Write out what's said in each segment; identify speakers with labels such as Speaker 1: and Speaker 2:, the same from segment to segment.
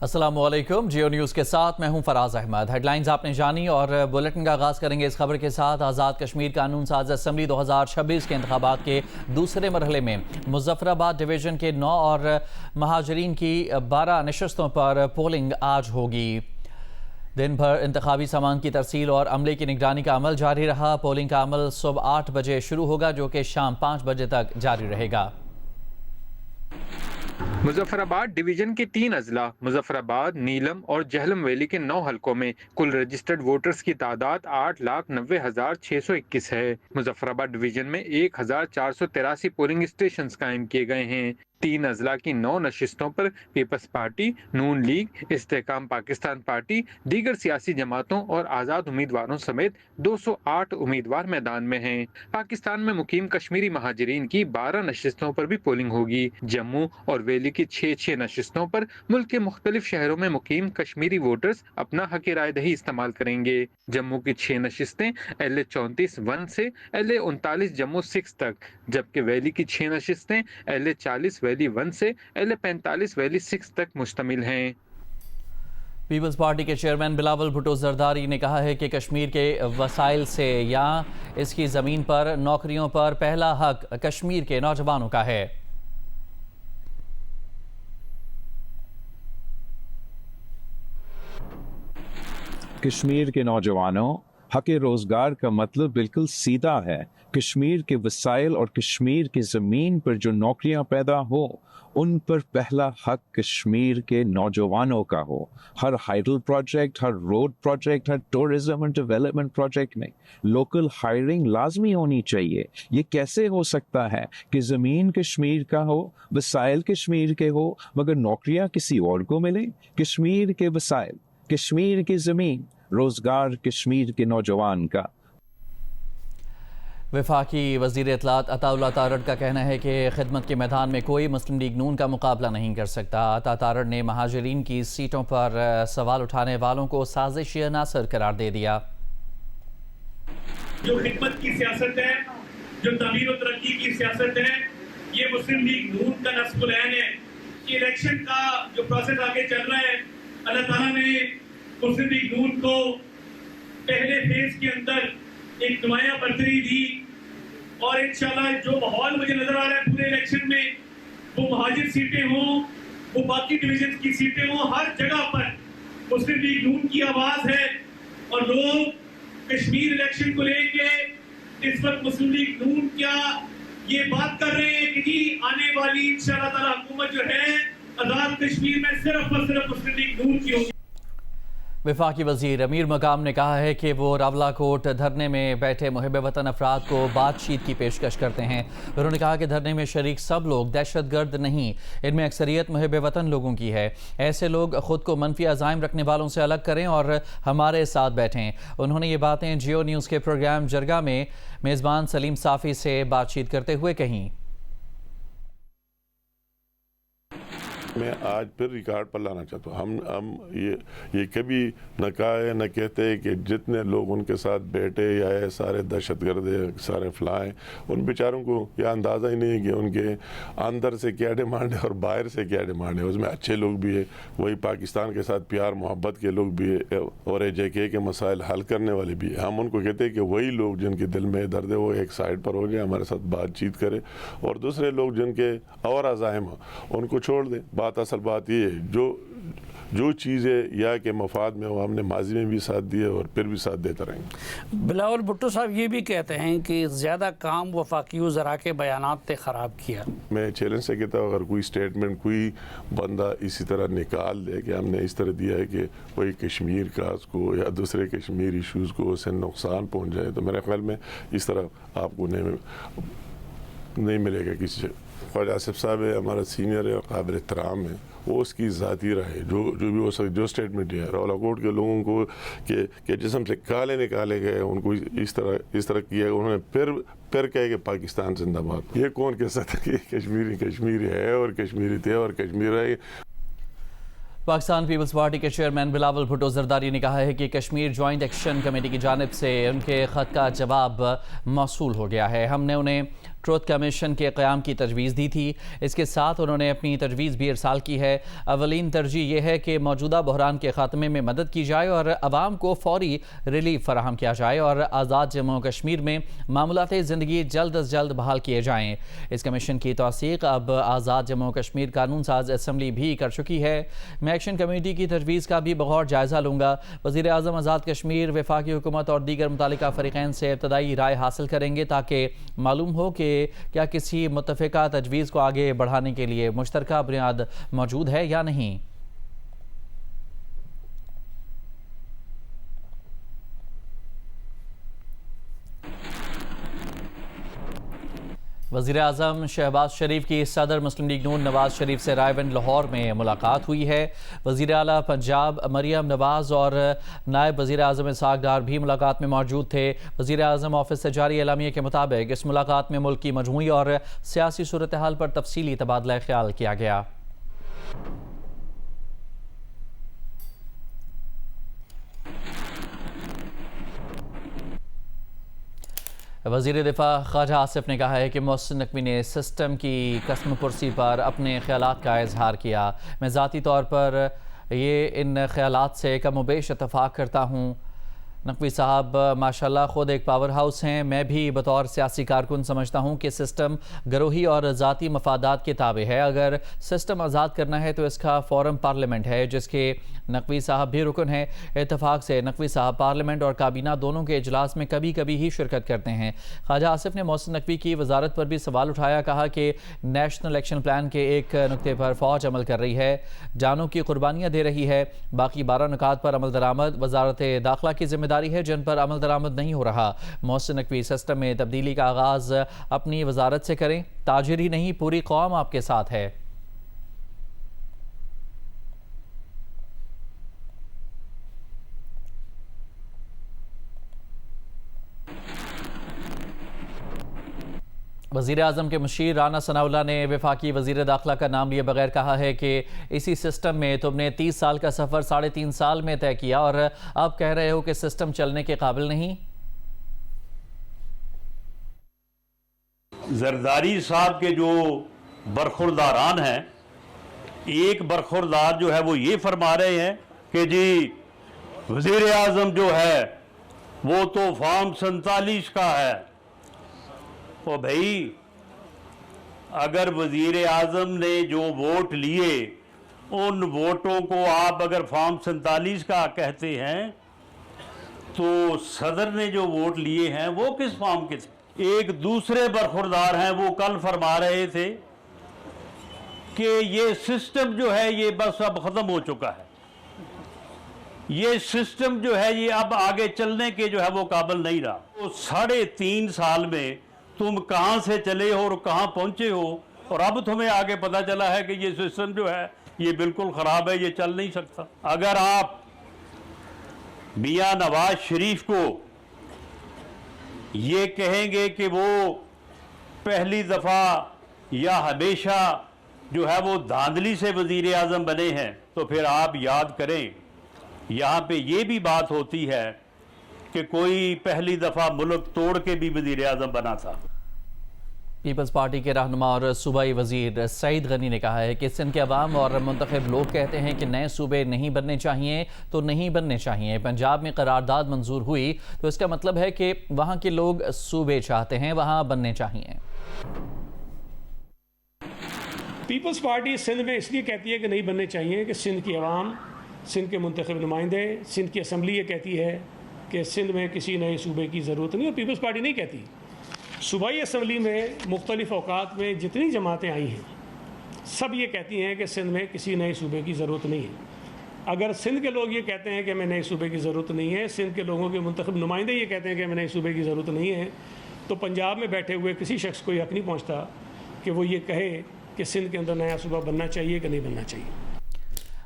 Speaker 1: السلام علیکم، جیو نیوز کے ساتھ میں ہوں فراز احمد۔ ہیڈ لائنز آپ نے جانی اور بلیٹن کا آغاز کریں گے اس خبر کے ساتھ۔ آزاد کشمیر قانون ساز اسمبلی 2026 کے انتخابات کے دوسرے مرحلے میں مظفر آباد ڈویژن کے 9 اور مہاجرین کی 12 نشستوں پر پولنگ آج ہوگی۔ دن بھر انتخابی سامان کی ترسیل اور عملے کی نگرانی کا عمل جاری رہا۔ پولنگ کا عمل صبح 8 بجے شروع ہوگا جو کہ شام 5 بجے تک جاری رہے گا۔
Speaker 2: مظفر آباد ڈویژن کے 3 اضلاع مظفر آباد، نیلم اور جہلم ویلی کے 9 حلقوں میں کل رجسٹرڈ ووٹرز کی تعداد 8,90,621 ہے۔ مظفر آباد ڈویژن میں 1,483 پولنگ اسٹیشنز قائم کیے گئے ہیں۔ 3 اضلاع کی 9 نشستوں پر پیپلز پارٹی، نون لیگ، استحکام پاکستان پارٹی، دیگر سیاسی جماعتوں اور آزاد امیدواروں سمیت 208 امیدوار میدان میں ہیں۔ پاکستان میں مقیم کشمیری مہاجرین کی 12 نشستوں پر بھی پولنگ ہوگی۔ جموں اور ویلی کی 6 نشستوں پر ملک کے مختلف شہروں میں مقیم کشمیری ووٹرز اپنا حق رائے دہی استعمال کریں گے۔ جموں کی 6 نشستیں LA 34-1 سے LA 39 جموں 6 تک، جبکہ ویلی کی 6 نشستیں LA 40 ویلی 1 سے LA 45 ویلی 6 تک مشتمل ہیں۔
Speaker 1: پیپلز پارٹی کے چیئرمین بلاول بھٹو زرداری نے کہا ہے کہ کشمیر کے وسائل سے یا اس کی زمین پر نوکریوں پر پہلا حق کشمیر کے نوجوانوں کا ہے۔
Speaker 3: کشمیر کے نوجوانوں، حق روزگار کا مطلب بالکل سیدھا ہے۔ کشمیر کے وسائل اور کشمیر کی زمین پر جو نوکریاں پیدا ہو ان پر پہلا حق کشمیر کے نوجوانوں کا ہو۔ ہر ہائیڈل پروجیکٹ، ہر روڈ پروجیکٹ، ہر ٹورزم اور ڈیولپمنٹ پروجیکٹ میں لوکل ہائرنگ لازمی ہونی چاہیے۔ یہ کیسے ہو سکتا ہے کہ زمین کشمیر کا ہو، وسائل کشمیر کے ہو مگر نوکریاں کسی اور کو ملیں؟ کشمیر کے وسائل، کشمیر کی زمین، روزگار کشمیر کے نوجوان کا۔
Speaker 1: وفاقی وزیر اطلاعات عطا اللہ تارڑ کا کہنا ہے کہ خدمت کے میدان میں کوئی مسلم لیگ نون کا مقابلہ نہیں کر سکتا۔ عطا تارڑ نے مہاجرین کی سیٹوں پر سوال اٹھانے والوں کو سازشی عناصر قرار دے دیا۔
Speaker 4: جو خدمت کی سیاست ہے، جو تعمیر و ترقی کی سیاست ہے، یہ مسلم لیگ نون کا نصب العین ہے۔ کہ الیکشن کا جو پروسیس آگے چل رہا ہے، اللہ تعالیٰ نے مسلم لیگ نون کو پہلے فیز کے اندر ایک نمایاں برتری دی، اور انشاءاللہ جو ماحول مجھے نظر آ رہا ہے پورے الیکشن میں، وہ مہاجر سیٹیں ہوں، وہ باقی ڈویژن کی سیٹیں ہوں، ہر جگہ پر مسلم لیگ نون کی آواز ہے۔ اور لوگ کشمیر الیکشن کو لے کے اس وقت مسلم لیگ نون کیا یہ بات کر رہے ہیں کہ جی آنے والی انشاءاللہ تعالی حکومت جو ہے آزاد کشمیر میں صرف اور صرف مسلم لیگ نون کی ہوگی۔
Speaker 1: وفاقی وزیر امیر مقام نے کہا ہے کہ وہ راولا کوٹ دھرنے میں بیٹھے محب وطن افراد کو بات چیت کی پیشکش کرتے ہیں۔ انہوں نے کہا کہ دھرنے میں شریک سب لوگ دہشت گرد نہیں، ان میں اکثریت محب وطن لوگوں کی ہے۔ ایسے لوگ خود کو منفی عزائم رکھنے والوں سے الگ کریں اور ہمارے ساتھ بیٹھیں۔ انہوں نے یہ باتیں جیو نیوز کے پروگرام جرگہ میں میزبان سلیم صافی سے بات چیت کرتے ہوئے کہیں۔
Speaker 5: میں آج پھر ریکارڈ پر لانا چاہتا ہوں، ہم یہ کبھی نہ کہا نہ کہتے کہ جتنے لوگ ان کے ساتھ بیٹھے یا سارے دہشت گرد سارے فلائیں، ان بیچاروں کو یہ اندازہ ہی نہیں ہے کہ ان کے اندر سے کیا ڈیمانڈ ہے اور باہر سے کیا ڈیمانڈ ہے۔ اس میں اچھے لوگ بھی ہیں، وہی پاکستان کے ساتھ پیار محبت کے لوگ بھی ہیں، اور JK کے مسائل حل کرنے والے بھی ہیں۔ ہم ان کو کہتے ہیں کہ وہی لوگ جن کے دل میں درد ہے وہ ایک سائڈ پر ہو جائیں، ہمارے ساتھ بات چیت کرے، اور دوسرے لوگ جن کے اور عزائم ہوں ان کو چھوڑ دیں۔ اصل بات یہ ہے جو چیزیں یا کہ مفاد میں وہ ہم نے ماضی میں بھی ساتھ دیے اور پھر بھی ساتھ دیتے رہیں گے۔
Speaker 6: بلاول بھٹو صاحب یہ بھی کہتے ہیں کہ زیادہ کام وفاقی وزراء کے بیانات نے خراب کیا۔ میں
Speaker 5: چیلنج سے کہتا ہوں اگر کوئی سٹیٹمنٹ کوئی بندہ اسی طرح نکال دے کہ ہم نے اس طرح دیا ہے کہ کوئی کشمیر کا اس کو یا دوسرے کشمیر ایشوز کو اسے نقصان پہنچ جائے، تو میرے خیال میں اس طرح آپ کو نہیں ملے گا کسی سے۔ خواجہ آصف صاحب ہے، ہمارا سینئر ہے، قابل احترام ہے، وہ اس کی ذاتی رائے جو بھی ہو سکے، جو اسٹیٹمنٹ ہے راولا کوٹ کے لوگوں کو کہ جسم سے کالے نکالے گئے، ان کو اس طرح کیا، انہوں نے پھر کہے کہ پاکستان زندہ باد۔ یہ کون کہہ سکتا کہ کشمیری ہے اور کشمیری تھے اور کشمیر ہے؟
Speaker 1: پاکستان پیپلز پارٹی کے چیئرمین بلاول بھٹو زرداری نے کہا ہے کہ کشمیر جوائنٹ ایکشن کمیٹی کی جانب سے ان کے خط کا جواب موصول ہو گیا ہے۔ ہم نے انہیں ٹروتھ کمیشن کے قیام کی تجویز دی تھی۔ اس کے ساتھ انہوں نے اپنی تجویز بھی ارسال کی ہے۔ اولین ترجیح یہ ہے کہ موجودہ بحران کے خاتمے میں مدد کی جائے اور عوام کو فوری ریلیف فراہم کیا جائے اور آزاد جموں و کشمیر میں معمولات زندگی جلد از جلد بحال کیے جائیں۔ اس کمیشن کی توثیق اب آزاد جموں و کشمیر قانون ساز اسمبلی بھی کر چکی ہے۔ میں ایکشن کمیٹی کی تجویز کا بھی بغور جائزہ لوں گا۔ وزیر اعظم آزاد کشمیر وفاقی حکومت اور دیگر متعلقہ فریقین سے ابتدائی رائے حاصل کریں گے تاکہ معلوم ہو کہ کیا کسی متفقہ تجویز کو آگے بڑھانے کے لیے مشترکہ بنیاد موجود ہے یا نہیں۔ وزیر اعظم شہباز شریف کی صدر مسلم لیگ نون نواز شریف سے رائے بند لاہور میں ملاقات ہوئی ہے۔ وزیر اعلیٰ پنجاب مریم نواز اور نائب وزیر اعظم اسحاق ڈار بھی ملاقات میں موجود تھے۔ وزیر اعظم آفس سے جاری اعلامیے کے مطابق اس ملاقات میں ملک کی مجموعی اور سیاسی صورتحال پر تفصیلی تبادلہ خیال کیا گیا۔ وزیر دفاع خواجہ آصف نے کہا ہے کہ محسن نقوی نے سسٹم کی قسم پرسی پر اپنے خیالات کا اظہار کیا۔ میں ذاتی طور پر ان خیالات سے کم و بیش اتفاق کرتا ہوں۔ نقوی صاحب ماشاءاللہ خود ایک پاور ہاؤس ہیں۔ میں بھی بطور سیاسی کارکن سمجھتا ہوں کہ سسٹم گروہی اور ذاتی مفادات کے تابع ہے۔ اگر سسٹم آزاد کرنا ہے تو اس کا فورم پارلیمنٹ ہے جس کے نقوی صاحب بھی رکن ہیں۔ اتفاق سے نقوی صاحب پارلیمنٹ اور کابینہ دونوں کے اجلاس میں کبھی کبھی ہی شرکت کرتے ہیں۔ خواجہ آصف نے محسن نقوی کی وزارت پر بھی سوال اٹھایا، کہا کہ نیشنل ایکشن پلان کے ایک نکتے پر فوج عمل کر رہی ہے، جانوں کی قربانیاں دے رہی ہے، باقی 12 نکات پر عمل درآمد وزارت داخلہ کی ذمہ داری ہے جن پر عمل درآمد نہیں ہو رہا۔ محسن نقوی سسٹم میں تبدیلی کا آغاز اپنی وزارت سے کریں، تاجر ہی نہیں پوری قوم آپ کے ساتھ ہے۔ وزیر اعظم کے مشیر رانا ثناءاللہ نے وفاقی وزیر داخلہ کا نام لیے بغیر کہا ہے کہ اسی سسٹم میں تم نے 30 سال کا سفر 3.5 سال میں طے کیا اور اب کہہ رہے ہو کہ سسٹم چلنے کے قابل نہیں۔
Speaker 7: زرداری صاحب کے جو برخورداران ہیں، ایک برخوردار جو ہے وہ یہ فرما رہے ہیں کہ جی وزیر اعظم جو ہے وہ تو فارم 47 کا ہے۔ او بھائی، اگر وزیر اعظم نے جو ووٹ لیے ان ووٹوں کو آپ اگر فارم 47 کا کہتے ہیں تو صدر نے جو ووٹ لیے ہیں وہ کس فارم کے تھے؟ ایک دوسرے برخوردار ہیں، وہ کل فرما رہے تھے کہ یہ سسٹم جو ہے یہ بس اب ختم ہو چکا ہے، یہ سسٹم جو ہے یہ اب آگے چلنے کے جو ہے وہ قابل نہیں رہا۔ تو 3.5 سال میں تم کہاں سے چلے ہو اور کہاں پہنچے ہو، اور اب تمہیں آگے پتہ چلا ہے کہ یہ سسٹم جو ہے یہ بالکل خراب ہے، یہ چل نہیں سکتا۔ اگر آپ میاں نواز شریف کو یہ کہیں گے کہ وہ پہلی دفعہ یا ہمیشہ جو ہے وہ دھاندلی سے وزیر اعظم بنے ہیں تو پھر آپ یاد کریں یہاں پہ یہ بھی بات ہوتی ہے کہ کوئی پہلی دفعہ ملک توڑ کے بھی وزیر اعظم بنا تھا۔
Speaker 1: پیپلز پارٹی کے رہنما اور صوبائی وزیر سعید غنی نے کہا ہے کہ سندھ کے عوام اور منتخب لوگ کہتے ہیں کہ نئے صوبے نہیں بننے چاہیے تو نہیں بننے چاہیے۔ پنجاب میں قرارداد منظور ہوئی تو اس کا مطلب ہے کہ وہاں کے لوگ صوبے چاہتے ہیں، وہاں بننے چاہیے۔
Speaker 4: پیپلز پارٹی سندھ میں اس لیے کہتی ہے کہ نہیں بننے چاہیے کہ سندھ کی عوام، سندھ کے منتخب نمائندے، سندھ کی اسمبلی یہ کہتی ہے کہ سندھ میں کسی نئے صوبے کی ضرورت نہیں، اور پیپلز پارٹی نہیں کہتی۔ صوبائی اسمبلی میں مختلف اوقات میں جتنی جماعتیں آئی ہیں سب یہ کہتی ہیں کہ سندھ میں کسی نئے صوبے کی ضرورت نہیں ہے۔ اگر سندھ کے لوگ یہ کہتے ہیں کہ ہمیں نئے صوبے کی ضرورت نہیں ہے، سندھ کے لوگوں کے منتخب نمائندے یہ کہتے ہیں کہ ہمیں نئے صوبے کی ضرورت نہیں ہے، تو پنجاب میں بیٹھے ہوئے کسی شخص کو یہ حق نہیں پہنچتا کہ وہ یہ کہے کہ سندھ کے اندر نیا صوبہ بننا چاہیے کہ نہیں بننا چاہیے۔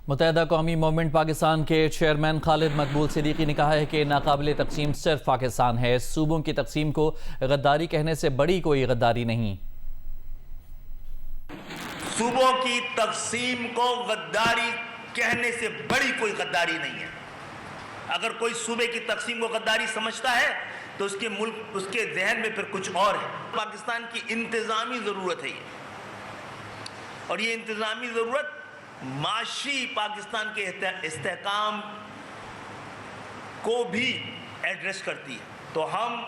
Speaker 1: متحدہ قومی موومنٹ پاکستان کے چیئرمین خالد مقبول صدیقی نے کہا ہے کہ ناقابل تقسیم صرف پاکستان ہے، صوبوں کی تقسیم کو غداری کہنے سے بڑی کوئی غداری نہیں۔
Speaker 8: صوبوں کی تقسیم کو غداری کہنے سے بڑی کوئی غداری نہیں ہے۔ اگر کوئی صوبے کی تقسیم کو غداری سمجھتا ہے تو اس کے ملک اس کے ذہن میں پھر کچھ اور ہے. پاکستان کی انتظامی ضرورت ہے یہ، اور یہ انتظامی ضرورت معاشی پاکستان کے استحکام کو بھی ایڈریس کرتی ہے. تو ہم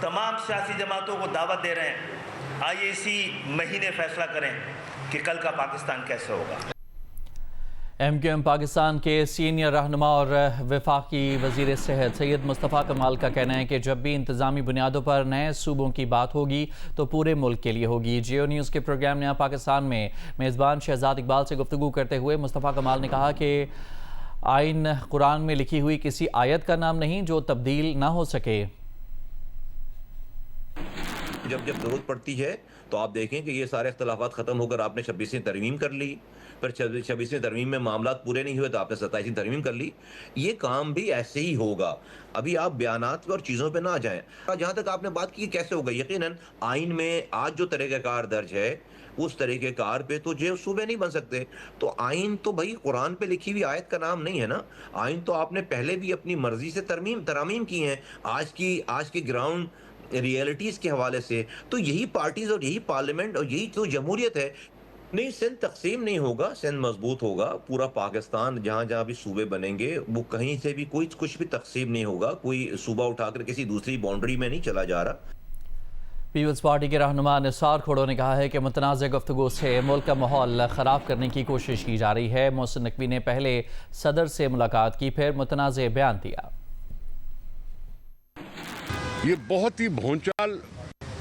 Speaker 8: تمام سیاسی جماعتوں کو دعوت دے رہے ہیں، آئیے اسی مہینے فیصلہ کریں کہ کل کا پاکستان کیسے ہوگا.
Speaker 1: ایم کیو ایم پاکستان کے سینئر رہنما اور وفاقی وزیر صحت سید مصطفیٰ کمال کا کہنا ہے کہ جب بھی انتظامی بنیادوں پر نئے صوبوں کی بات ہوگی تو پورے ملک کے لیے ہوگی. جیو نیوز کے پروگرام نیا پاکستان میں میزبان شہزاد اقبال سے گفتگو کرتے ہوئے مصطفیٰ کمال نے کہا کہ آئین قرآن میں لکھی ہوئی کسی آیت کا نام نہیں جو تبدیل نہ ہو سکے.
Speaker 9: جب ضرورت پڑتی ہے تو آپ دیکھیں کہ یہ سارے اختلافات ختم ہو کر آپ نے 26ویں ترمیم کر لی، پھر 26ویں ترمیم میں معاملات پورے نہیں ہوئے تو آپ نے 27ویں ترمیم کر لی. یہ کام بھی ایسے ہی ہوگا. ابھی آپ بیانات پہ اور چیزوں پہ نہ جائیں. جہاں تک آپ نے بات کی کیسے ہوگا، یقیناً آئین میں آج جو طریقہ کار درج ہے اس طریقہ کار پہ تو جو صوبے نہیں بن سکتے. تو آئین تو بھائی قرآن پہ لکھی ہوئی آیت کا نام نہیں ہے نا. آئین تو آپ نے پہلے بھی اپنی مرضی سے ترامیم کی ہیں آج کی گراؤنڈ ریئلٹیز کے حوالے سے. تو یہی پارٹیز اور یہی پارلیمنٹ اور یہی جو جمہوریت ہے. نہیں، سندھ تقسیم نہیں ہوگا، سندھ مضبوط ہوگا. پورا پاکستان جہاں جہاں بھی صوبے بنیں گے وہ کہیں سے بھی کچھ بھی تقسیم نہیں ہوگا. کوئی صوبہ اٹھا کر کسی دوسری باؤنڈری میں نہیں چلا جا رہا.
Speaker 1: پیپلز پارٹی کے رہنما نثار کھوڑو نے کہا ہے کہ متنازع گفتگو سے ملک کا ماحول خراب کرنے کی کوشش کی جا رہی ہے. محسن نقوی نے پہلے صدر سے ملاقات کی، پھر متنازع بیان دیا.
Speaker 10: یہ بہت ہی بھونچال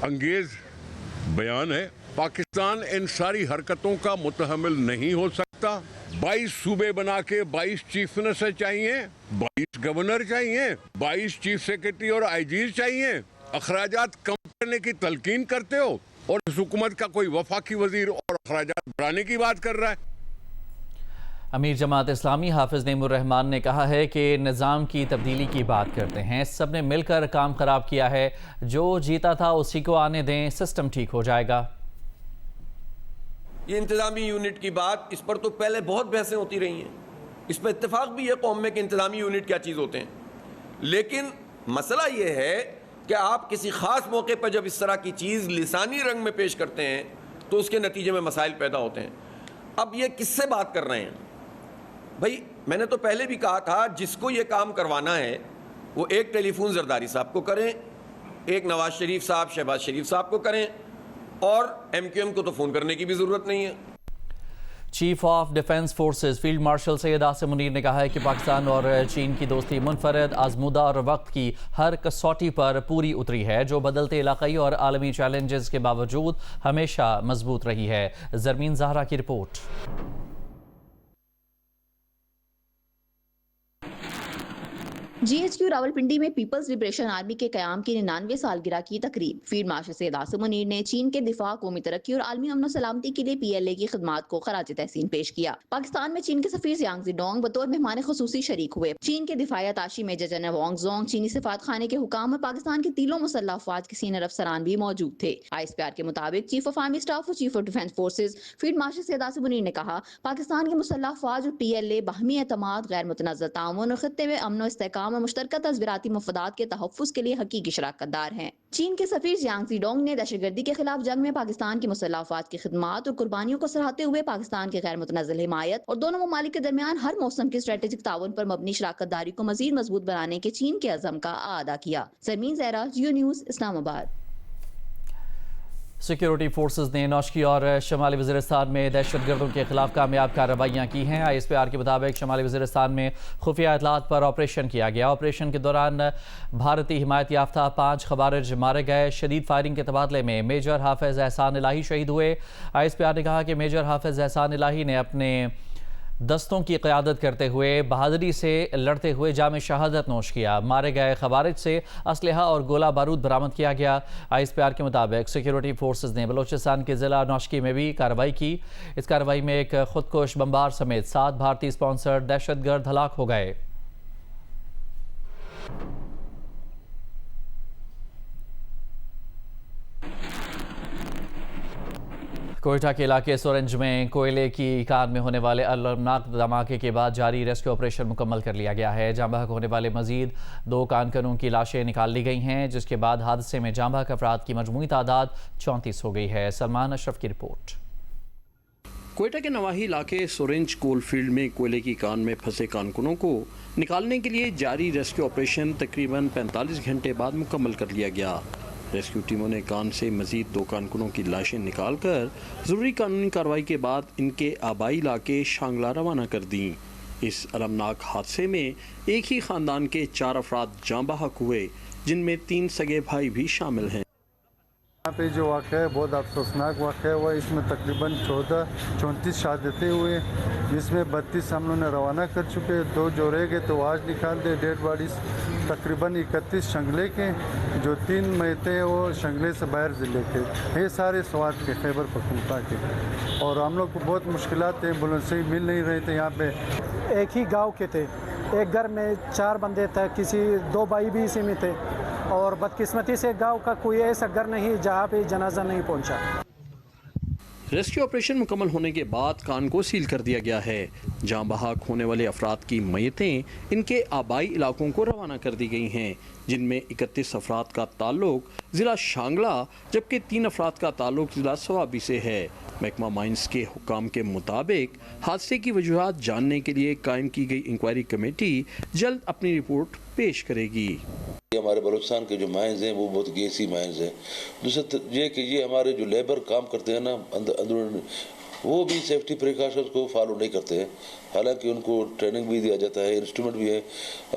Speaker 10: انگیز بیان ہے. پاکستان ان ساری حرکتوں کا متحمل نہیں ہو سکتا. 22 صوبے بنا کے 22 چیف منسٹر چاہیے، 22 گورنر چاہیے، 22 چیف سیکرٹری اور آئی جیز چاہیے. اخراجات کم کرنے کی تلقین کرتے ہو اور اس حکومت کا کوئی وفاقی وزیر اور اخراجات بڑھانے کی بات کر رہا ہے.
Speaker 1: امیر جماعت اسلامی حافظ نعیم الرحمان نے کہا ہے کہ نظام کی تبدیلی کی بات کرتے ہیں، سب نے مل کر کام خراب کیا ہے، جو جیتا تھا اسی کو آنے دیں، سسٹم ٹھیک ہو جائے گا.
Speaker 11: یہ انتظامی یونٹ کی بات، اس پر تو پہلے بہت بحثیں ہوتی رہی ہیں. اس پہ اتفاق بھی ہے قوم میں کہ انتظامی یونٹ کیا چیز ہوتے ہیں. لیکن مسئلہ یہ ہے کہ آپ کسی خاص موقع پر جب اس طرح کی چیز لسانی رنگ میں پیش کرتے ہیں تو اس کے نتیجے میں مسائل پیدا ہوتے ہیں. اب یہ کس سے بات کر رہے ہیں بھائی؟ میں نے تو پہلے بھی کہا تھا جس کو یہ کام کروانا ہے وہ ایک ٹیلی فون زرداری صاحب کو کریں، ایک نواز شریف صاحب شہباز شریف صاحب کو کریں، اور ایم کیو ایم کو تو فون کرنے کی بھی ضرورت نہیں ہے.
Speaker 1: Chief of defence forces field marshal Syed Asim Munir نے کہا ہے کہ پاکستان اور چین کی دوستی منفرد، آزمودہ اور وقت کی ہر کسوٹی پر پوری اتری ہے، جو بدلتے علاقائی اور عالمی چیلنجز کے باوجود ہمیشہ مضبوط رہی ہے. زرمین زہرا کی report.
Speaker 12: G H Q Rawalpindi میں پیپلز لبریشن آرمی کے قیام کی 99ویں سالگرہ کی تقریب. فیلڈ مارشل سید عاصم منیر نے چین کے دفاع، قومی ترقی اور عالمی امن و سلامتی کے لیے پی ایل اے کی خدمات کو خراج تحسین پیش کیا. پاکستان میں چین کے سفیر زیانگ زی ڈونگ بطور مہمان خصوصی شریک ہوئے. چین کے دفاعی اتاشی میجر جنرل وانگ زونگ، چینی سفارت خانے کے حکام اور پاکستان کے تینوں مسلح افواج کے سینئر افسران بھی موجود تھے. آئی ایس پی آر کے مطابق چیف آف آرمی اسٹاف اور chief of defence forces field marshal Syed Asim Munir نے کہا، پاکستان کے مسلح افواج اور پی ایل اے باہمی اعتماد، غیر متنازع تعاون اور خطے میں امن و استحکام اور مشترکہ تصویراتی مفادات کے تحفظ کے لیے حقیقی شراکت دار ہیں. چین کے سفیر زیانگ زی ڈونگ نے دہشت گردی کے خلاف جنگ میں پاکستان کی مسلح افواج کی خدمات اور قربانیوں کو سراہتے ہوئے پاکستان کے غیر متنازع حمایت اور دونوں ممالک کے درمیان ہر موسم کے اسٹریٹجک تعاون پر مبنی شراکت داری کو مزید مضبوط بنانے کے چین کے عزم کا اعادہ کیا. زرمین زہرا، جیو نیوز، اسلام آباد.
Speaker 1: سیکیورٹی فورسز نے نوشکی اور شمالی وزیرستان میں دہشت گردوں کے خلاف کامیاب کارروائیاں کی ہیں. آئی ایس پی آر کے مطابق شمالی وزیرستان میں خفیہ اطلاعات پر آپریشن کیا گیا. آپریشن کے دوران بھارتی حمایت یافتہ 5 خوارج مارے گئے. شدید فائرنگ کے تبادلے میں میجر حافظ احسان الہی شہید ہوئے. آئی ایس پی آر نے کہا کہ میجر حافظ احسان الہی نے اپنے دستوں کی قیادت کرتے ہوئے بہادری سے لڑتے ہوئے جام شہادت نوش کیا. مارے گئے خوارج سے اسلحہ اور گولہ بارود برآمد کیا گیا. آئی ایس پی آر کے مطابق سیکیورٹی فورسز نے بلوچستان کے ضلع نوشکی میں بھی کارروائی کی. اس کارروائی میں ایک خودکش بمبار سمیت 7 بھارتی اسپانسر دہشت گرد ہلاک ہو گئے. कोयटा के इलाके सोरेंज में कोयले की खान में होने वाले अलमनाक धमाके के बाद जारी रेस्क्यू ऑपरेशन मुकम्मल कर लिया गया है। जाँ बहक होने वाले मजीद 2 कानून की लाशें निकाल ली गई हैं, जिसके बाद हादसे में जाँ बहक अफराद की मजमूई तादाद 34 हो गई है। सलमान अशरफ की रिपोर्ट।
Speaker 13: कोयटा के नवाही इलाके सोरेंज कोल फील्ड में कोयले की कान में फंसे कारकुनों को निकालने के लिए जारी रेस्क्यू ऑपरेशन तकरीबन 45 घंटे बाद मुकम्मल कर लिया गया। रेस्क्यू टीमों ने कान से मजीद 2 कारकुनों की लाशें निकालकर ज़रूरी कानूनी कार्रवाई के बाद इनके आबाई इलाके शांगला रवाना कर दी। इस अलमनाक हादसे में एक ही ख़ानदान के 4 अफराद जाँ बहक हुए, जिनमें 3 सगे भाई भी शामिल हैं।
Speaker 14: यहाँ पे जो वाक़या है बहुत अफसोसनाक वाक़या हुआ। इसमें तकरीबन 34 शहादतें हुए, जिसमें 32 हम लोगों ने रवाना कर चुके हैं, 2 जो रह गए तो आज निकाल दे डेड बॉडीज़। तकरीबन 31 शंगले के, जो 3 मैते हैं वो शंगले से बाहर ज़िले के, ये सारे स्वात के खैबर पख्तूनख्वा के। और हम लोग को बहुत मुश्किलात हैं, बुलंदशहर मिल नहीं रहे थे। यहाँ पे
Speaker 15: एक ही गाँव के थे, एक घर में 4 बंदे थे, किसी 2 भाई भी इसी में थे, और बदकिस्मती से गांव का कोई ऐसा घर नहीं जहां पे जनाजा नहीं पहुंचा।
Speaker 13: रेस्क्यू ऑपरेशन मुकम्मल होने के बाद कान को सील कर दिया गया है। जाँ बहक होने वाले अफराद की मैयतें इनके आबाई इलाकों को रवाना कर दी गई हैं, जिनमें 31 अफराद का ताल्लुक ज़िला शांगला जबकि 3 अफराद का ताल्लुक ज़िला सवाबी से है। महकमा माइंस के हुक्काम के मुताबिक हादसे की वजूहात जानने के लिए कायम की गई इंक्वायरी कमेटी जल्द अपनी रिपोर्ट पेश करेगी।
Speaker 16: हमारे बलूचिस्तान के जो माइंस हैं वो बहुत गैसी माइंस हैं। दूसरा ये कि ये हमारे जो लेबर काम करते हैं ना अंदर, वो भी सेफ्टी प्रिकॉशंस को फॉलो नहीं करते हैं, हालांकि उनको ट्रेनिंग भी दिया जाता है, इंस्ट्रूमेंट भी है।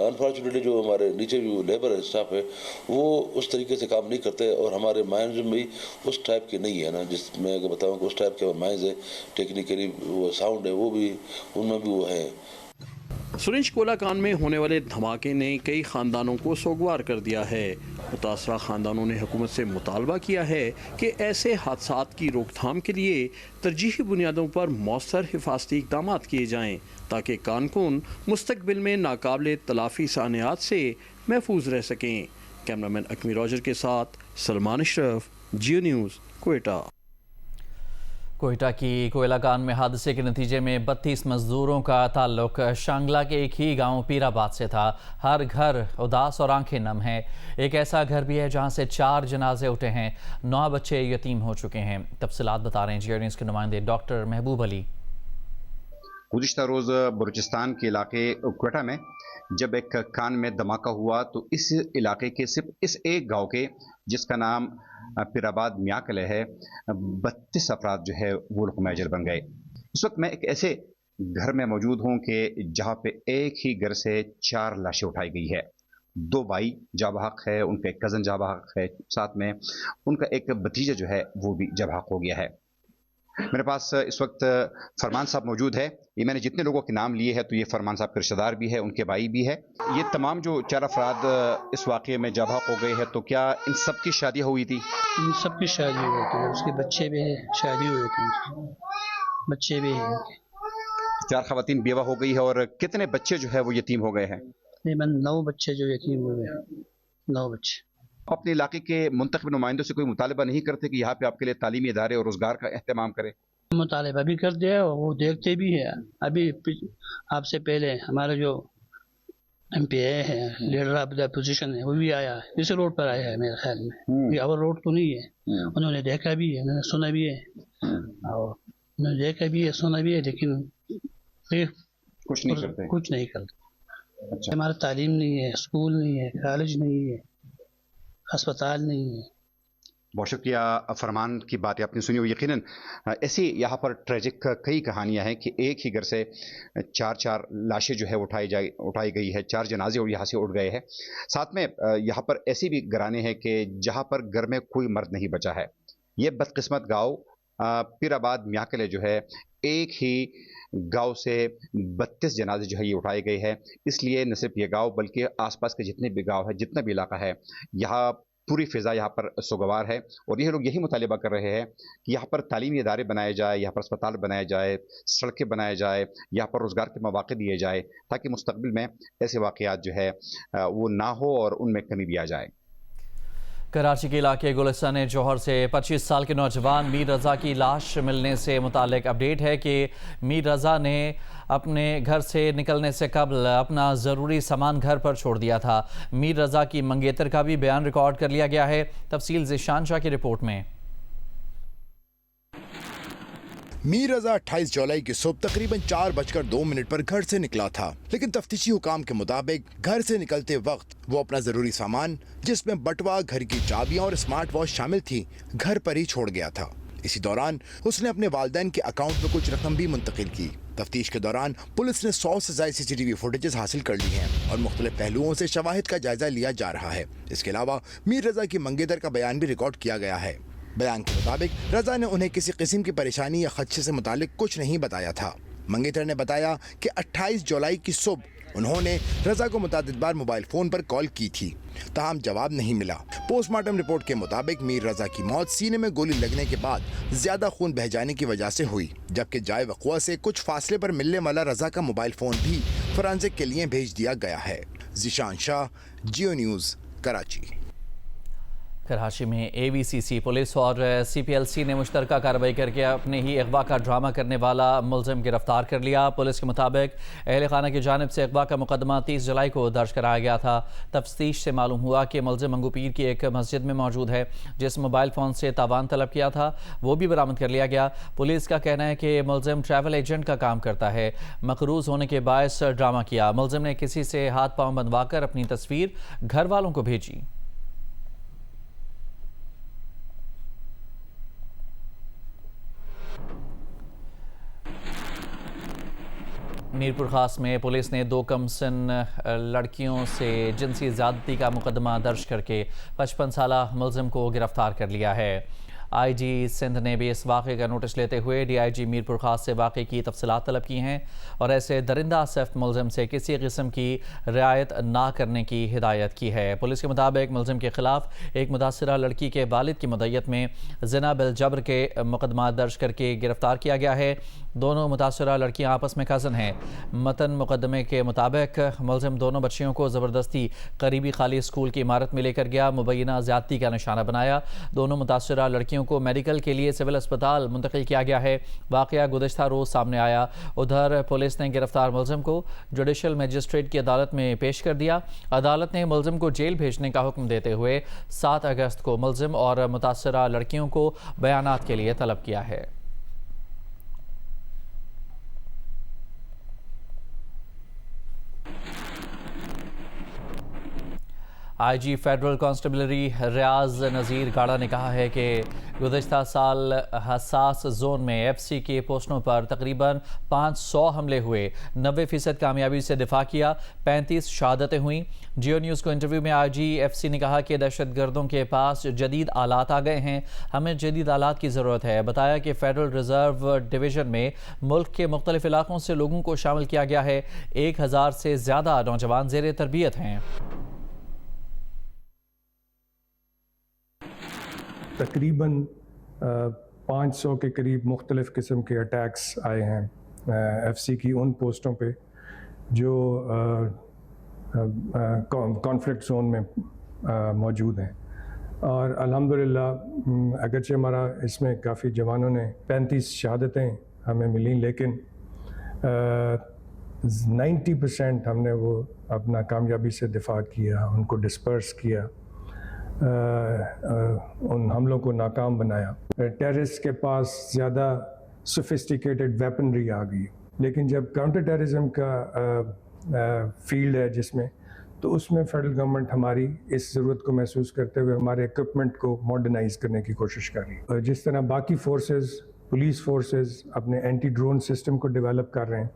Speaker 16: अनफॉर्चुनेटली जो हमारे नीचे जो लेबर है, स्टाफ है, वो उस तरीके से काम नहीं करते, और हमारे माइंस में भी उस टाइप के नहीं है ना, जिसमें अगर बताऊँ कि उस टाइप के माइंस है, टेक्निकली वो साउंड है, वो भी उनमें भी वो है।
Speaker 13: सुरेंज कोयला कान में होने वाले धमाके ने कई ख़ानदानों को सोगवार कर दिया है। मुतासरा ख़ानदानों ने हुकूमत से मुतालबा किया है कि ऐसे हादसात की रोकथाम के लिए तरजीही बुनियादों पर मौसर हिफाजती इक़दाम किए जाएँ, ताकि कारकुन मुस्तकबिल में नाकाबिल तलाफ़ी सानियात से महफूज रह सकें। कैमरामैन अकमी रॉजर के साथ सलमान अशरफ, जियो न्यूज़, कोयटा।
Speaker 1: कोयटा की कोयला कान में हादसे के नतीजे में 32 मजदूरों का ताल्लुक शांगला के एक ही गांव पीराबाद से था। हर घर उदास और आंखें नम हैं। एक ऐसा घर भी है जहां से 4 जनाजे उठे हैं, 9 बच्चे यतीम हो चुके हैं। तफसीलात बता रहे हैं जियो न्यूज़ के नुमाइंदे डॉक्टर महबूब अली।
Speaker 17: गुज़िश्ता रोज़ बलूचिस्तान के इलाके कोयटा में जब एक कान में धमाका हुआ तो इस इलाके के सिर्फ इस एक गांव के, जिसका नाम पीराबाद मियाकले है, 32 अफराद जो है वो लुक़मा अजल बन गए। इस वक्त मैं एक ऐसे घर में मौजूद हूँ कि जहाँ पे एक ही घर से 4 लाशें उठाई गई है। 2 भाई जाँ बहक है, उनका एक कज़न जाँ बहक है, साथ में उनका एक भतीजा जो है वो भी जाँ बहक हो गया है। मेरे पास इस वक्त फरमान साहब मौजूद है। ये मैंने जितने लोगों के नाम लिए हैं तो ये फरमान साहब के रिश्तेदार भी है, उनके भाई भी है। ये तमाम जो 4 अफराद इस वाक़े में जाँ बहक हो गए हैं, तो क्या इन सब की शादियाँ हुई थी?
Speaker 18: इन सब की शादी हुई थी, उसके बच्चे भी हैं, शादी हुई थी, बच्चे भी हैं।
Speaker 17: 4 ख़वातीन बेवा हो गई है। और कितने बच्चे जो है वो यतीम हो गए हैं?
Speaker 18: तकरीबन 9 बच्चे जो यतीम हुए हैं, 9 बच्चे।
Speaker 17: अपने इलाके के मुंतखब नुमाइंदों से कोई मुतालबा नहीं करते कि यहाँ पे आपके लिए तालीमी इदारे और रोज़गार का एहतमाम करें?
Speaker 18: मुतालबा भी कर दिया और वो देखते भी है। अभी आपसे पहले हमारा जो MPA है, लीडर ऑफ द पोजीशन है, वो भी आया, इस रोड पर आया है मेरे ख्याल में। ये और रोड तो नहीं है, उन्होंने देखा भी है, उन्होंने सुना भी है, और उन्होंने देखा भी है, सुना भी है, लेकिन
Speaker 17: कुछ नहीं करते।
Speaker 18: कुछ नहीं करते। अच्छा। हमारा तालीम नहीं है, स्कूल नहीं है, कॉलेज नहीं है, अस्पताल नहीं है।
Speaker 17: बहुत शुक्रिया फरमान की बातें आपने सुनी। और यकीनन ऐसी यहाँ पर ट्रेजिक कई कहानियाँ हैं कि एक ही घर से 4 लाशें जो है उठाई गई है, 4 जनाजे और यहाँ से उठ गए हैं। साथ में यहाँ पर ऐसी भी घराने हैं कि जहाँ पर घर में कोई मर्द नहीं बचा है। ये बदकिस्मत गाँव पीराबाद मियाकले जो है, एक ही गांव से 32 जनाजे जो है ये उठाए गए हैं। इसलिए न सिर्फ ये गांव बल्कि आसपास के जितने भी गांव है, जितना भी इलाका है, यहाँ पूरी फ़िज़ा यहाँ पर सुगवार है। और ये लोग यही मुतालिबा कर रहे हैं कि यहाँ पर तालीमी इदारे बनाए जाए, यहाँ पर अस्पताल बनाए जाए, सड़कें बनाए जाए, यहाँ पर रोज़गार के मौक़े दिए जाए, ताकि मुस्तक़बिल में ऐसे वाक़यात जो है वो ना हो और उनमें कमी भी आ जाए।
Speaker 1: कराची के इलाके गुलिस्तान जौहर से 25 साल के नौजवान मीर रज़ा की लाश मिलने से मुतालिक अपडेट है कि मीर रज़ा ने अपने घर से निकलने से कबल अपना ज़रूरी सामान घर पर छोड़ दिया था। मीर रज़ा की मंगेतर का भी बयान रिकॉर्ड कर लिया गया है। तफसील ज़िशान शाह की रिपोर्ट में।
Speaker 19: मीर रज़ा 28 जुलाई की सुबह तकरीबन 4:02 पर घर से निकला था, लेकिन तफ्तीशी हुकाम के मुताबिक घर से निकलते वक्त वो अपना जरूरी सामान जिसमें बटवा, घर की चाबियां और स्मार्ट वॉच शामिल थी, घर पर ही छोड़ गया था। इसी दौरान उसने अपने वालिदैन के अकाउंट में कुछ रकम भी मुंतकिल की। तफ्तीश के दौरान पुलिस ने 100 से ज्यादा CCTV फुटेजेस हासिल कर ली हैं और मुख्तलिफ पहलुओं से शवाहिद का जायजा लिया जा रहा है। इसके अलावा मीर रज़ा की मंगेतर का बयान भी रिकॉर्ड किया गया है। बयान के मुताबिक रज़ा ने उन्हें किसी किस्म की परेशानी या खदशे से मुतालिक कुछ नहीं बताया था। मंगेतर ने बताया कि 28 जुलाई की सुबह उन्होंने रज़ा को मुतादिद बार मोबाइल फ़ोन पर कॉल की थी, ताहम जवाब नहीं मिला। पोस्टमार्टम रिपोर्ट के मुताबिक मीर रज़ा की मौत सीने में गोली लगने के बाद ज़्यादा खून बह जाने की वजह से हुई, जबकि जाए वक़ुआ से कुछ फासले पर मिलने वाला रज़ा का मोबाइल फ़ोन भी फॉरेंसिक के लिए भेज दिया गया है। ज़िशान शाह, जियो न्यूज़, कराची।
Speaker 1: कराची में AVCC पुलिस और CPLC ने मुश्तरका कार्रवाई करके अपने ही अगवा का ड्रामा करने वाला मुलजिम गिरफ्तार कर लिया। पुलिस के मुताबिक अहल खाना की जानिब से अगवा का मुकदमा 30 जुलाई को दर्ज कराया गया था। तफ्तीश से मालूम हुआ कि मुलजिम मंगूपीर की एक मस्जिद में मौजूद है। जिस मोबाइल फ़ोन से तावान तलब किया था वो भी बरामद कर लिया गया। पुलिस का कहना है कि मुलजिम ट्रैवल एजेंट का काम करता है। मकरूज़ होने के बायस ड्रामा किया। मुलजिम ने किसी से हाथ पाँव बंधवा कर अपनी तस्वीर घर वालों को भेजी। मीरपुर खास में पुलिस ने 2 कमसिन लड़कियों से जिनसी ज़्यादती का मुकदमा दर्ज करके 55 साला मुलजिम को गिरफ्तार कर लिया है। IG सिंध ने भी इस वाक़े का नोटिस लेते हुए DIG मीरपुर खास से वाक़े की तफसीलात तलब की हैं और ऐसे दरिंदा सख्त मुलजिम से किसी किस्म की रियायत ना करने की हिदायत की है। पुलिस के मुताबिक मुलजिम के खिलाफ एक मुतासरा लड़की के वालिद की मदय्यत में ज़िना बिल जबर के मुकदमा दर्ज करके गिरफ्तार किया गया है। दोनों मुतासरा लड़कियां आपस में कज़न हैं। मतन मुकदमे के मुताबिक मुलजिम दोनों बच्चियों को ज़बरदस्ती करीबी खाली स्कूल की इमारत में लेकर गया, मुबैना ज़्यादती का निशाना बनाया। दोनों मुतासरा लड़कियों को मेडिकल के लिए सिविल अस्पताल मुंतकिल किया गया है। वाक़या गुज़िश्ता रोज़ सामने आया। उधर पुलिस ने गिरफ्तार मुलजिम को जुडिशल मजिस्ट्रेट की अदालत में पेश कर दिया। अदालत ने मुलजिम को जेल भेजने का हुक्म देते हुए 7 अगस्त को मुलजिम और मुतासरा लड़कियों को बयानात के लिए तलब किया है। IG फेडरल कांस्टेबलरी रियाज नज़ीर गाड़ा ने कहा है कि गुज़िश्ता साल हसास जोन में FC के पोस्टों पर तकरीबन 500 हमले हुए, 90% कामयाबी से दिफा किया, 35 शहादतें हुई। जियो न्यूज़ को इंटरव्यू में IG FC ने कहा कि दहशतगर्दों के पास जदीद आलात आ गए हैं, हमें जदीद आलात की ज़रूरत है। बताया कि फेडरल रिजर्व डिवीज़न में मुल्क के मुख्तलिफ इलाकों से लोगों को शामिल किया गया है। 1000 से ज़्यादा नौजवान ज़ेर तरबियत हैं।
Speaker 20: तकरीबन 500 के करीब मुख्तलिफ़ किस्म के अटैक्स आए हैं FC की उन पोस्टों पे जो कॉन्फ्लिक्ट जोन में मौजूद हैं। और अल्हम्दुलिल्लाह अगरचे हमारा इसमें काफ़ी जवानों ने 35 शहादतें हमें मिली, लेकिन 90% हमने वो अपना कामयाबी से दिफा किया, उनको डिस्पर्स किया, उन हमलों को नाकाम बनाया। टेररिस्ट के पास ज़्यादा सोफिस्टिकेटेड वेपनरी आ गई, लेकिन जब काउंटर टेररिज्म का फील्ड है जिसमें, तो उसमें फेडरल गवर्नमेंट हमारी इस ज़रूरत को महसूस करते हुए हमारे इक्विपमेंट को मॉडर्नाइज करने की कोशिश कर रही है। जिस तरह बाकी फोर्सेस, पुलिस फोर्सेस अपने एंटी ड्रोन सिस्टम को डेवलप कर रहे हैं,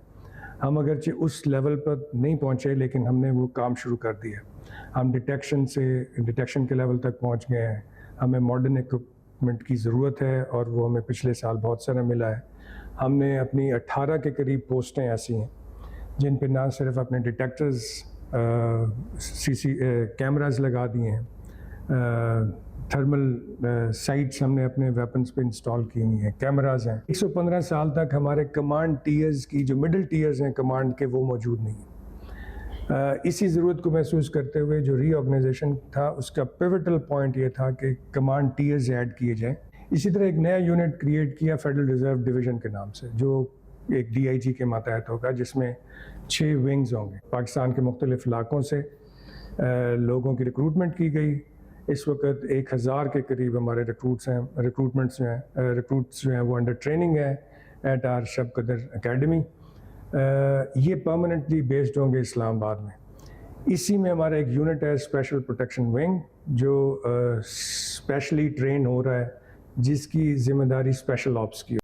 Speaker 20: हम अगरचे उस लेवल पर नहीं पहुँचे, लेकिन हमने वो काम शुरू कर दिया। हम डिटेक्शन के लेवल तक पहुंच गए हैं। हमें मॉडर्न इक्विपमेंट की ज़रूरत है और वो हमें पिछले साल बहुत सारा मिला है। हमने अपनी 18 के करीब पोस्टें ऐसी हैं जिन पर ना सिर्फ अपने डिटेक्टर्स कैमरास लगा दिए हैं, थर्मल साइट्स हमने अपने वेपन्स पे इंस्टॉल की हुई हैं, कैमरास हैं। 115 साल तक हमारे कमांड टीयर्स की जो मिडिल टीयर्स हैं कमांड के, वो मौजूद नहीं है। इसी ज़रूरत को महसूस करते हुए जो रीऑर्गेनाइजेशन था उसका पिवटल पॉइंट ये था कि कमांड टीयर्स ऐड किए जाएं। इसी तरह एक नया यूनिट क्रिएट किया फेडरल रिजर्व डिवीज़न के नाम से, जो एक DIG के मातहत होगा, जिसमें 6 विंग्स होंगे। पाकिस्तान के मुख्तलिफ इलाकों से लोगों की रिक्रूटमेंट की गई। इस वक्त 1000 के करीब हमारे रिक्रूट्स जो हैं वो अंडर ट्रेनिंग है एट आर शब कदर अकेडमी। ये परमानेंटली बेस्ड होंगे इस्लामाबाद में। इसी में हमारा एक यूनिट है स्पेशल प्रोटेक्शन विंग, जो स्पेशली ट्रेन हो रहा है, जिसकी जिम्मेदारी स्पेशल ऑप्स की।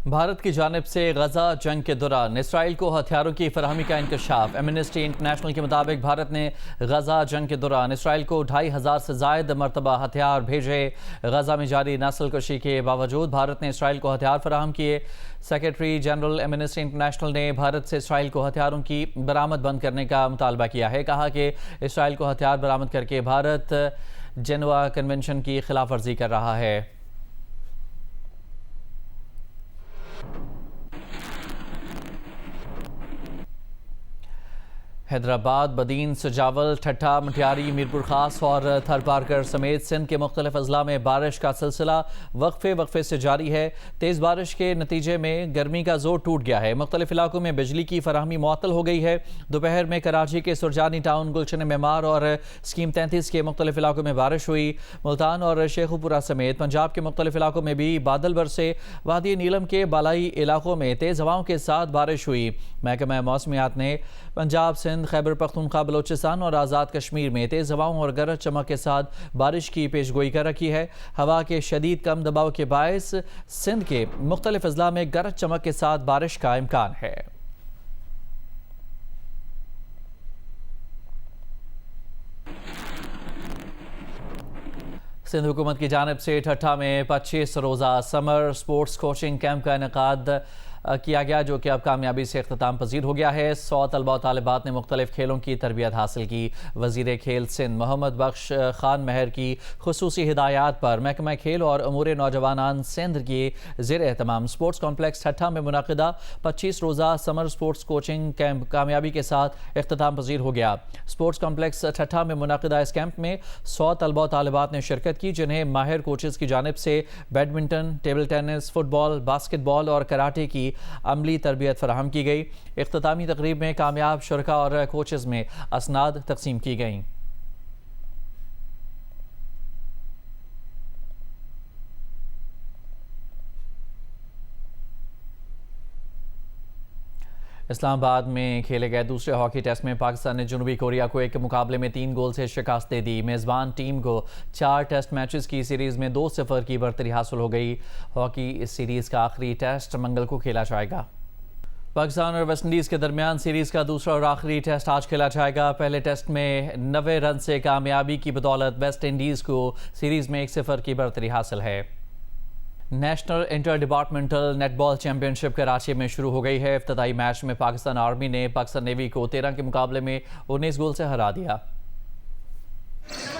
Speaker 1: भारत की जानिब से गजा जंग के दौरान इसराइल को हथियारों की फराहमी का इंकशाफ। एमनेस्टी इंटरनेशनल के मुताबिक भारत ने गजा जंग के दौरान इसराइल को 2500 से ज़ायद मरतबा हथियार भेजे। गजा में जारी नस्ल कशी के बावजूद भारत ने इसराइल को हथियार फराहम किए। सेक्रेटरी जनरल एमनेस्टी इंटरनेशनल ने भारत से इसराइल को हथियारों की बरामद बंद करने का मुतालबा किया है। कहा कि इसराइल को हथियार बरामद करके भारत जेनेवा कन्वेंशन की खिलाफ वर्जी कर रहा है। हैदराबाद, बदीन, सजावल, ठट्ठा, मटियारी, मीरपुर खास और थरपारकर समेत सिंध के मुख्तलिफ अजला में बारिश का सिलसिला वक्फे से जारी है। तेज़ बारिश के नतीजे में गर्मी का जोर टूट गया है। मुख्तलिफ इलाकों में बिजली की फराहमी मुअत्तल हो गई है। दोपहर में कराची के सुरजानी टाउन, गुलशन मेमार और स्कीम 33 के मुख्तलिफ इलाकों में बारिश हुई। मुल्तान और शेखुपुरा समेत पंजाब के मुख्तलिफ इलाकों में भी बादल बरसे। वादी नीलम के बालाई इलाकों में तेज़ हवाओं के साथ बारिश हुई। महकमा मौसमियात ने पंजाब, सिंध, खैबर पख्तूनख्वा, बलोचिस्तान और आज़ाद कश्मीर में तेज़ हवाओं और गरज चमक के साथ बारिश की पेशगोई कर रखी है। हवा के शदीद कम दबाव के बायस सिंध के मुख्तलिफ अजला में गरज चमक के साथ बारिश का इम्कान है। सिंध हुकूमत की जानिब से ठट्ठा में 25 रोज़ा समर स्पोर्ट्स कोचिंग कैंप का इनेकाद किया गया, जो कि अब कामयाबी से इख्तिताम पजीर हो गया है। 100 तलबा और तालिबात ने मुख्तलिफ खेलों की तरबियत हासिल की। वज़ीर खेल सिंध मोहम्मद बख्श खान महर की खुसूसी हिदायत पर महकमा खेल और अमूर नौजवानान सिंध की ज़ेर एहतमाम स्पोर्ट्स कॉम्प्लेक्स ठट्ठा में मुनाकिदा 25 रोज़ा समर स्पोर्ट्स कोचिंग कैंप कामयाबी के साथ इख्तिताम पजीर हो गया। स्पोर्ट्स कॉम्प्लेक्स ठट्ठा में मुनाकिदा इस कैंप में 100 तलबा और तालिबात ने शिरकत की, जिन्हें माहिर कोचेज़ की जानिब से badminton, table tennis, football, basketball और कराटे की अमली तरबियत फराहम की गई। इख्तितामी तकरीब में कामयाब शुरका और कोचेज़ में असनाद तकसीम की गईं। इस्लामाबाद में खेले गए दूसरे हॉकी टेस्ट में पाकिस्तान ने जनूबी कोरिया को एक मुकाबले में 3 गोल से शिकस्त दे दी। मेज़बान टीम को 4 टेस्ट मैचेस की सीरीज़ में 2-0 की बढ़तरी हासिल हो गई। हॉकी इस सीरीज़ का आखिरी टेस्ट मंगल को खेला जाएगा। पाकिस्तान और वेस्ट इंडीज़ के दरमियान सीरीज़ का दूसरा और आखिरी टेस्ट आज खेला जाएगा। पहले टेस्ट में 90 रन से कामयाबी की बदौलत वेस्ट इंडीज़ को सीरीज़ में 1-0 की बढ़तरी हासिल है। National inter departmental netball championship Karachi में शुरू हो गई है। इफ्तिताई मैच में पाकिस्तान आर्मी ने पाकिस्तान नेवी को 13 के मुकाबले में 19 गोल से हरा दिया।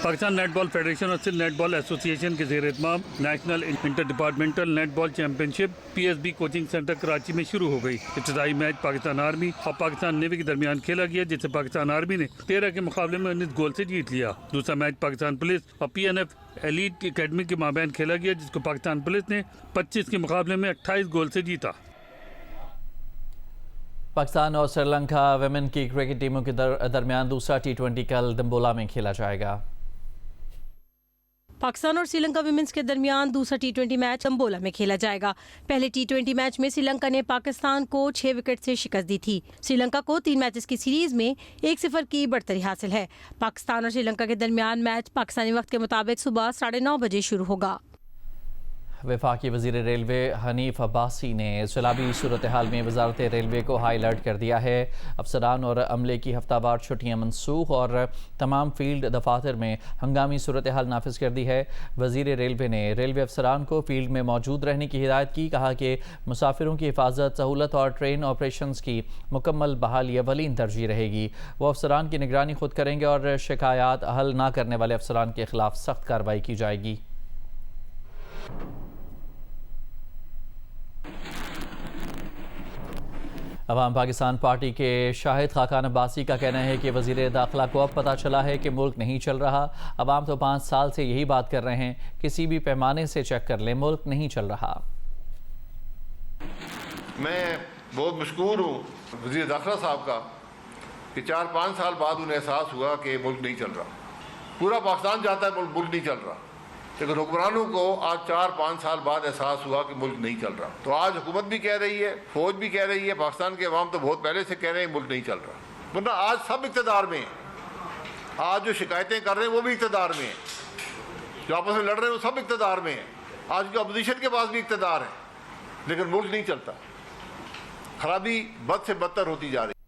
Speaker 7: पाकिस्तान नेटबॉल फेडरेशन और सिंध नेटबॉल एसोसिएशन के ज़ेर इत्माम national inter departmental netball championship PSB coaching centre Karachi में शुरू हो गई। इब्तिदाई मैच पाकिस्तान आर्मी और पाकिस्तान नेवी के दरमियान खेला गया, जिसे पाकिस्तान आर्मी ने 13 के मुकाबले में 19 गोल से जीत लिया। दूसरा मैच पाकिस्तान पुलिस और PNF एलीट एकेडमी के माबैन खेला गया, जिसको पाकिस्तान पुलिस ने 25 के मुकाबले में 28 गोल से जीता।
Speaker 1: पाकिस्तान और श्रीलंका वेमेन की क्रिकेट टीमों के दरमियान दूसरा T20 कल दम्बोला में खेला जाएगा।
Speaker 21: पाकिस्तान और श्रीलंका विमेंस के दरमियान दूसरा T20 मैच दम्बोला में खेला जाएगा। पहले T20 मैच में श्रीलंका ने पाकिस्तान को 6 विकेट से शिकस्त दी थी। श्रीलंका को 3 मैचेस की सीरीज में 1-0 की बढ़तरी हासिल है। पाकिस्तान और श्रीलंका के दरमियान मैच पाकिस्तानी वक्त के मुताबिक सुबह 9:30 बजे शुरू होगा।
Speaker 1: वफाकी वज़ीर रेलवे हनीफ अब्बासी ने सैलाबी सूरत हाल में वजारत रेलवे को हाई अलर्ट कर दिया है। अफसरान और अमले की हफ्तावार छुट्टियां मनसूख और तमाम फील्ड दफातर में हंगामी सूरत हाल नाफिज कर दी है। वज़ीर रेलवे ने रेलवे अफसरान को फील्ड में मौजूद रहने की हिदायत की। कहा कि मुसाफिरों की हिफाजत, सहूलत और ट्रेन ऑपरेशंस की मुकम्मल बहाली अवलीन तरजीह रहेगी। वो अफसरान की निगरानी खुद करेंगे और शिकायत हल ना करने वाले अफसरान के खिलाफ सख्त कार्रवाई की जाएगी। عوام پاکستان پارٹی کے شاہد خاقان عباسی کا کہنا ہے کہ وزیر داخلہ کو اب پتہ چلا ہے کہ ملک نہیں چل رہا. عوام تو 5 سال سے یہی بات کر رہے ہیں, کسی بھی پیمانے سے چیک کر لیں, ملک نہیں چل رہا.
Speaker 2: میں بہت مشکور ہوں وزیر داخلہ صاحب کا کہ 4-5 سال بعد انہیں احساس ہوا کہ ملک نہیں چل رہا. پورا پاکستان چاہتا ہے ملک نہیں چل رہا, لیکن حکمرانوں کو آج 4-5 سال بعد احساس ہوا کہ ملک نہیں چل رہا. تو آج حکومت بھی کہہ رہی ہے, فوج بھی کہہ رہی ہے, پاکستان کے عوام تو بہت پہلے سے کہہ رہے ہیں ملک نہیں چل رہا. ورنہ آج سب اقتدار میں ہیں, آج جو شکایتیں کر رہے ہیں وہ بھی اقتدار میں ہیں, جو آپس میں لڑ رہے ہیں وہ سب اقتدار میں ہیں. آج کی اپوزیشن کے پاس بھی اقتدار ہے, لیکن ملک نہیں چلتا. خرابی بد سے بدتر ہوتی جا رہی.